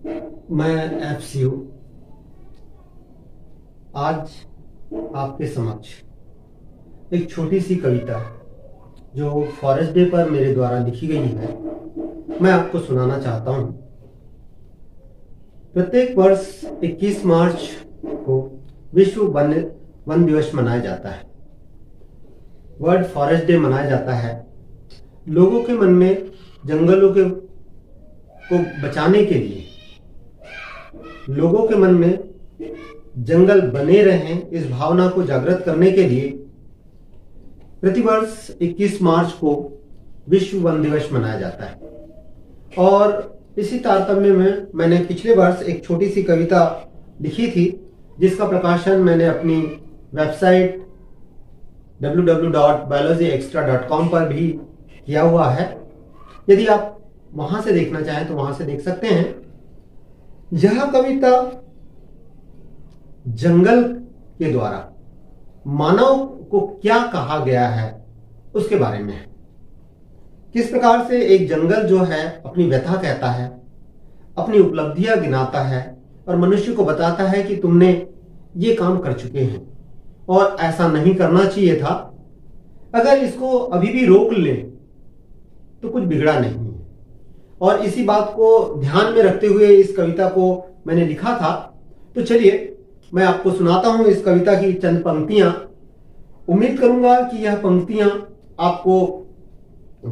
मैं एफसीयू आज आपके समक्ष एक छोटी सी कविता जो फॉरेस्ट डे पर मेरे द्वारा लिखी गई है, मैं आपको सुनाना चाहता हूं। प्रत्येक वर्ष 21 मार्च को विश्व वन दिवस मनाया जाता है। वर्ल्ड फॉरेस्ट डे मनाया जाता है। लोगों के मन में जंगलों को बचाने के लिए, लोगों के मन में जंगल बने रहें, इस भावना को जागृत करने के लिए प्रतिवर्ष 21 मार्च को विश्व वन दिवस मनाया जाता है। और इसी तारतम्य में मैंने पिछले वर्ष एक छोटी सी कविता लिखी थी, जिसका प्रकाशन मैंने अपनी वेबसाइट www.biologyextra.com पर भी किया हुआ है। यदि आप वहां से देखना चाहें तो वहां से देख सकते हैं। यह कविता जंगल के द्वारा मानव को क्या कहा गया है उसके बारे में है। किस प्रकार से एक जंगल जो है अपनी व्यथा कहता है, अपनी उपलब्धियां गिनाता है और मनुष्य को बताता है कि तुमने ये काम कर चुके हैं और ऐसा नहीं करना चाहिए था। अगर इसको अभी भी रोक ले तो कुछ बिगड़ा नहीं है। और इसी बात को ध्यान में रखते हुए इस कविता को मैंने लिखा था। तो चलिए मैं आपको सुनाता हूं इस कविता की चंद पंक्तियां। उम्मीद करूंगा कि यह पंक्तियां आपको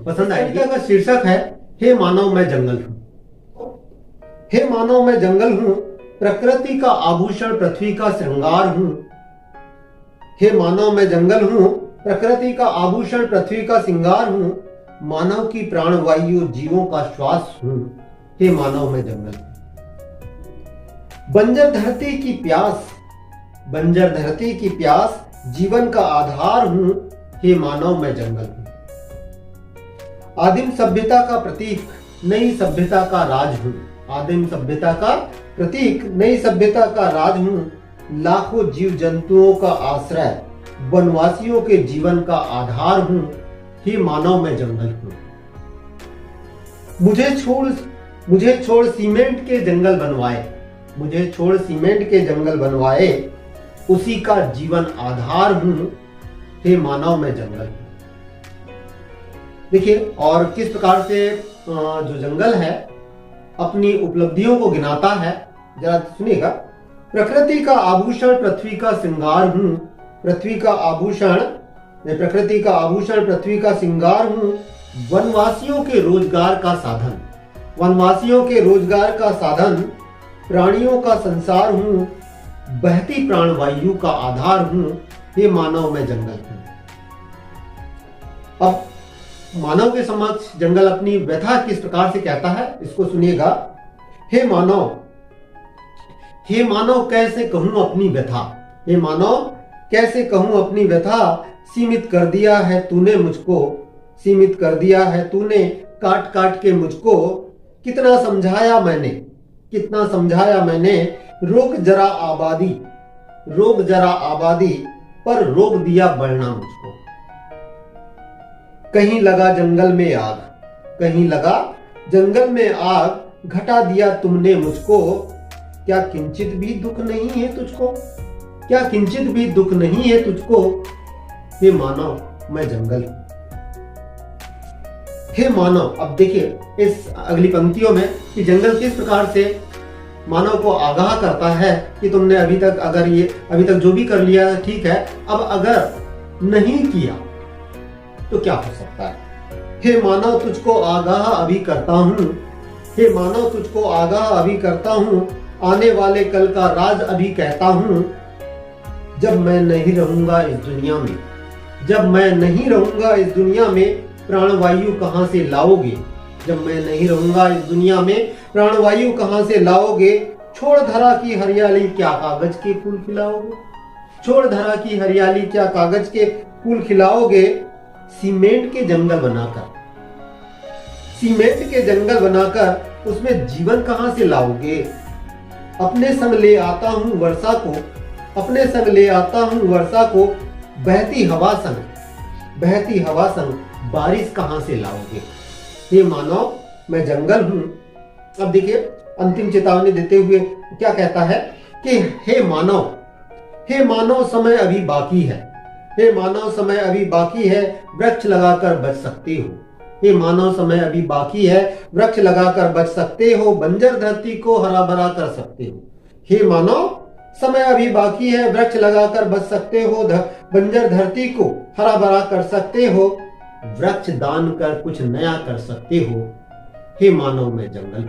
पसंद आएगी। कविता का शीर्षक है, हे मानव मैं जंगल हूं। हे मानव मैं जंगल हूं, प्रकृति का आभूषण पृथ्वी का श्रृंगार हूं। हे मानव मैं जंगल हूं, प्रकृति का आभूषण पृथ्वी का श्रृंगार हूं। मानव की प्राणवायु जीवों का श्वास हूं। हे मानव मैं जंगल हूं। बंजर धरती की प्यास, बंजर धरती की प्यास जीवन का आधार हूं। हे मानव मैं जंगल हूं। आदिम सभ्यता का प्रतीक, नई सभ्यता का राज हूं। आदिम सभ्यता का प्रतीक, नई सभ्यता का राज हूं। लाखों जीव जंतुओं का आश्रय, वनवासियों के जीवन का आधार हूं। हे मानव मैं जंगल हूं। मुझे छोड़ सीमेंट के जंगल बनवाए, मुझे छोड़ सीमेंट के जंगल बनवाए, उसी का जीवन आधार हूं। हे मानव मैं जंगल हूं। देखिए और किस प्रकार से जो जंगल है अपनी उपलब्धियों को गिनाता है, जरा सुनिएगा। प्रकृति का आभूषण पृथ्वी का श्रृंगार हूं। पृथ्वी का आभूषण, प्रकृति का आभूषण पृथ्वी का श्रृंगार हूं। वनवासियों के रोजगार का साधन, वनवासियों के रोजगार का साधन, प्राणियों का संसार हूं। बहती प्राणवायु का आधार हूं। हे मानव मैं जंगल हूं। अब मानव के समक्ष जंगल अपनी व्यथा किस प्रकार से कहता है, इसको सुनिएगा। हे मानव, हे मानव कैसे कहूं अपनी व्यथा, हे मानव कैसे कहूं अपनी व्यथा। सीमित कर दिया है तूने मुझको, सीमित कर दिया है तूने काट काट के मुझको। कितना समझाया मैंने, कितना समझाया मैंने। रोक जरा आबादी, रोक जरा आबादी, पर रोक दिया बढ़ना मुझको। कहीं लगा जंगल में आग, कहीं लगा जंगल में आग, घटा दिया तुमने मुझको। क्या किंचित भी दुख नहीं है तुझको, क्या किंचित भी दुख नहीं है तुझको। हे मानव मैं जंगल हूं। हे मानव, अब देखिए इस अगली पंक्तियों में कि जंगल किस प्रकार से मानव को आगाह करता है कि तुमने अभी तक जो भी कर लिया ठीक है, अब अगर नहीं किया तो क्या हो सकता है। हे मानव तुझको आगाह अभी करता हूं, हे मानव तुझको आगाह अभी करता हूं। आने वाले कल का राज अभी कहता हूं। जब मैं नहीं रहूंगा इस दुनिया में, जब मैं नहीं रहूंगा इस दुनिया में, प्राणवायु कहां से लाओगे। जब मैं नहीं रहूंगा इस दुनिया में, प्राणवायु कहां से लाओगे। छोड़ धरा की हरियाली क्या कागज के फूल खिलाओगे, छोड़ धरा की हरियाली क्या कागज के फूल खिलाओगे। सीमेंट के जंगल बनाकर, सीमेंट के जंगल बनाकर उसमें जीवन कहां से लाओगे। अपने संग ले आता हूं वर्षा को, अपने संग ले आता हूं वर्षा को। बहती हवा संग, बहती हवा संग बारिश कहां से लाओगे। हे मानव मैं जंगल हूं। अब देखिए अंतिम चेतावनी देते हुए क्या कहता है कि हे मानव समय अभी बाकी है, हे मानव समय अभी बाकी है, वृक्ष लगाकर बच सकते हो। हे मानव समय अभी बाकी है, वृक्ष लगाकर बच सकते हो, बंजर धरती को हरा भरा कर सकते हो। हे मानव समय अभी बाकी है, वृक्ष लगाकर बच सकते हो, बंजर धरती को हरा भरा कर सकते हो, वृक्ष दान कर कुछ नया कर सकते हो। हे मानव में जंगल